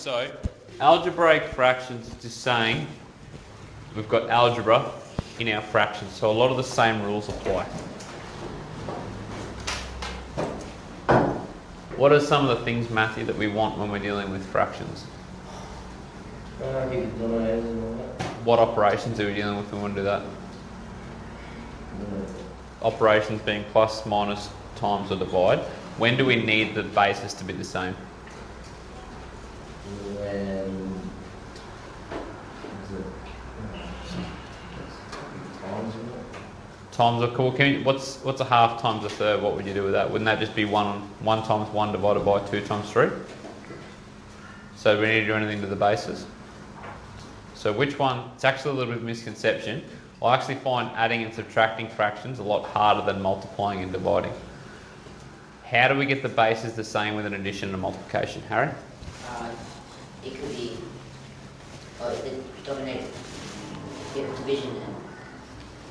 So algebraic fractions is just saying we've got algebra in our fractions, so a lot of the same rules apply. What are some of the things, Matthew, that we want when we're dealing with fractions? What operations are we dealing with when we want to do that? Operations being plus, minus, times or divide. When do we need the bases to be the same? Times are cool. What's a half times a third? What would you do with that? Wouldn't that just be 1 times 1 divided by 2 times 3? So do we need to do anything to the bases? So which one? It's actually a little bit of a misconception. I actually find adding and subtracting fractions a lot harder than multiplying and dividing. How do we get the bases the same with an addition and a multiplication? Harry? It could be the denominator, division and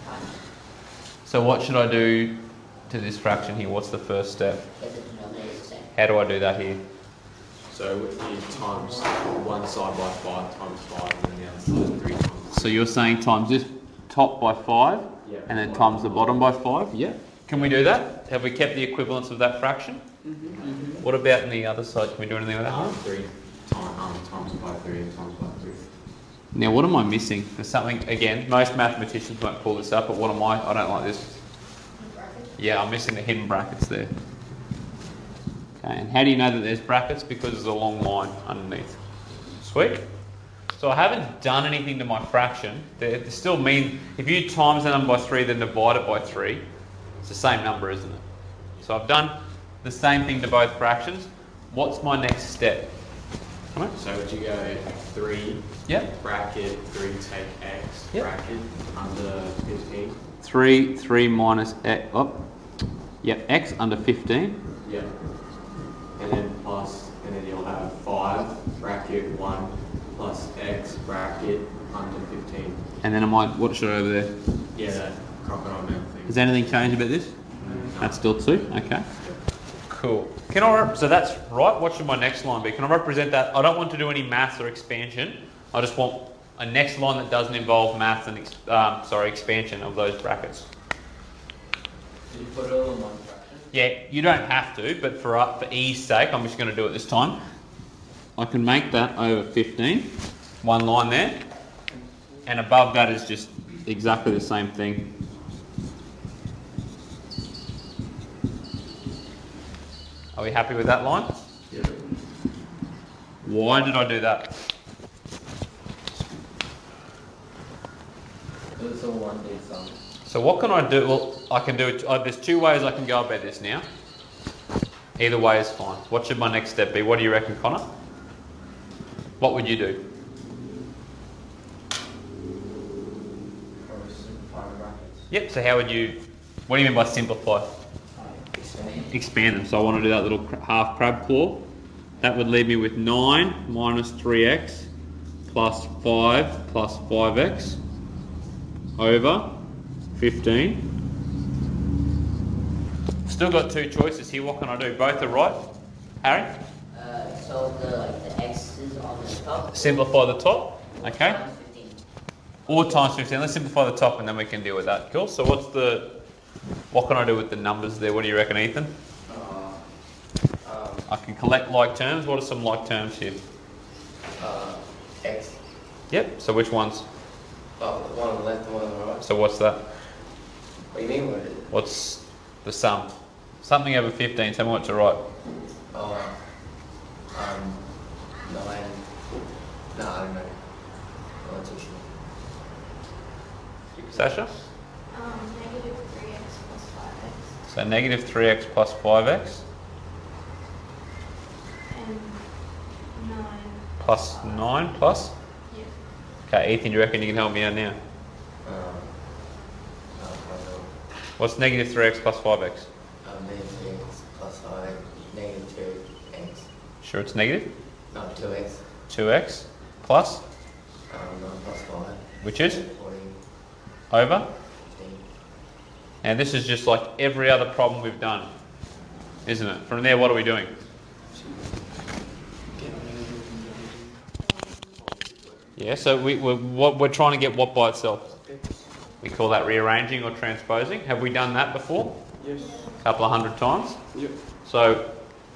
times. So what should I do to this fraction here? What's the first step? Get the denominator the same. How do I do that here? So you times one side by 5 times 5 and then the other side 3 times. So you're saying times this top by 5 and then times the bottom by 5? Yeah. Can we do that? Have we kept the equivalence of that fraction? What about on the other side? Can we do anything with that? 3 times by 3 and times by 3. Now what am I missing? There's something, again, most mathematicians won't pull this up, but what am I? I don't like this. Yeah, I'm missing the hidden brackets there. Okay, and how do you know that there's brackets? Because there's a long line underneath. Sweet. So I haven't done anything to my fraction. They still mean, if you times the number by 3 then divide it by 3, it's the same number, isn't it? So I've done the same thing to both fractions. What's my next step? So would you go 3 bracket 3 take x bracket under 15? 3 minus x, x under 15. Yeah. And then plus, and then you'll have 5 bracket 1 plus x bracket under 15. And then what should I over there? Yeah, that crocodile man thing. Has anything changed about this? No. That's still 2? Okay. Cool. So that's right. What should my next line be? Can I represent that? I don't want to do any maths or expansion. I just want a next line that doesn't involve maths and expansion of those brackets. Did you put it all in one fraction? Yeah, you don't have to, but for ease sake, I'm just going to do it this time. I can make that over 15, one line there, and above that is just exactly the same thing. Are we happy with that line? Yeah. Why did I do that? It's all one big sum. So what can I do? Well, I can do it. There's 2 ways I can go about this now. Either way is fine. What should my next step be? What do you reckon, Connor? What would you do? Probably simplify the brackets. Yep, so how would you... What do you mean by simplify? Expand them. So I want to do that little half crab claw. That would leave me with 9 minus 3x plus 5 plus 5x over 15. Still got 2 choices here. What can I do? Both are right. Harry? So the x's on the top. Simplify the top. Okay. Times 15. Or times 15. Let's simplify the top and then we can deal with that. Cool. So what can I do with the numbers there? What do you reckon, Ethan? I can collect like terms. What are some like terms here? X. Yep. So which ones? One on the left and one on the right. So what's that? What do you mean? What's the sum? Something over 15. Tell me what to write. 9. No, I don't know. I'm not too sure. Sasha? Negative 3x plus 5x. So negative 3x plus 5x And 9. plus 9 plus? Yeah. Okay, Ethan, do you reckon you can help me out now? What's negative 3x plus 5x? Negative 3x plus 5, negative 2x. Sure it's negative? No, 2x. 2x plus? 9 plus 5. Which is? 14. Over? 15. And this is just like every other problem we've done, isn't it? From there, what are we doing? Yeah, so we're trying to get what by itself? We call that rearranging or transposing. Have we done that before? Yes. A couple of hundred times? Yep. So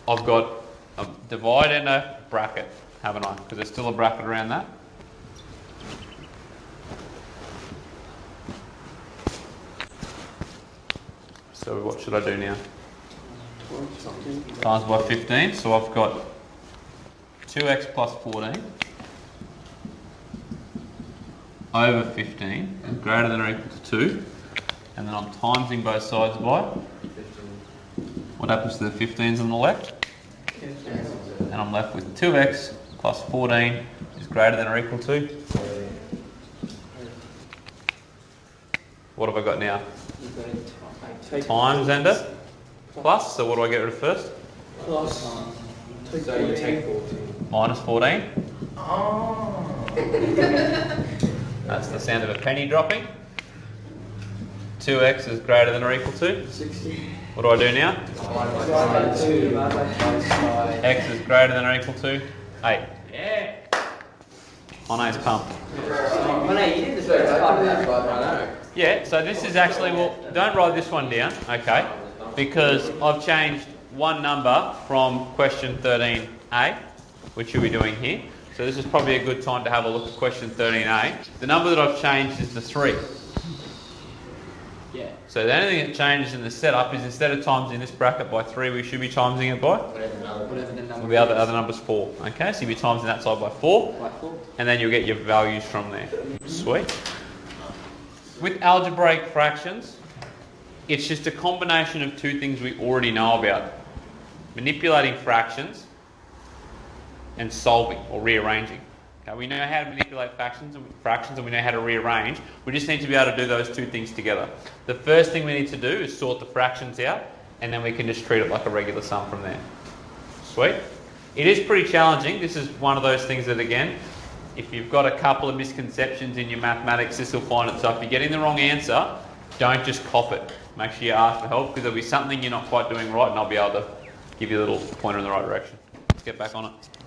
I've got a divide and a bracket, haven't I? Because there's still a bracket around that. So what should I do now? Times by 15. So I've got 2x plus 14 over 15 is greater than or equal to 2. And then I'm timesing both sides by. What happens to the 15s on the left? And I'm left with 2x plus 14 is greater than or equal to? What have I got now? Times and a plus. So what do I get rid of first? Plus. So you take 14. Minus 14. That's the sound of a penny dropping. 2x is greater than or equal to? 60. What do I do now? X is greater than or equal to 8. Yeah. My name's pumped. Yeah, so this is actually, well, don't write this one down, okay? Because I've changed one number from question 13A, which you'll be doing here. So this is probably a good time to have a look at question 13A. The number that I've changed is the 3. Yeah. So the only thing that changes in the setup is instead of timesing this bracket by 3, we should be timesing it by? Whatever the number The other number's 4. Okay, so you'll be timesing that side by 4, and then you'll get your values from there. Sweet. With algebraic fractions, it's just a combination of two things we already know about. Manipulating fractions and solving or rearranging. Okay, we know how to manipulate fractions and we know how to rearrange. We just need to be able to do those two things together. The first thing we need to do is sort the fractions out, and then we can just treat it like a regular sum from there. Sweet. It is pretty challenging. This is one of those things that, again, if you've got a couple of misconceptions in your mathematics, this will find it. So if you're getting the wrong answer, don't just cop it. Make sure you ask for help, because there'll be something you're not quite doing right, and I'll be able to give you a little pointer in the right direction. Let's get back on it.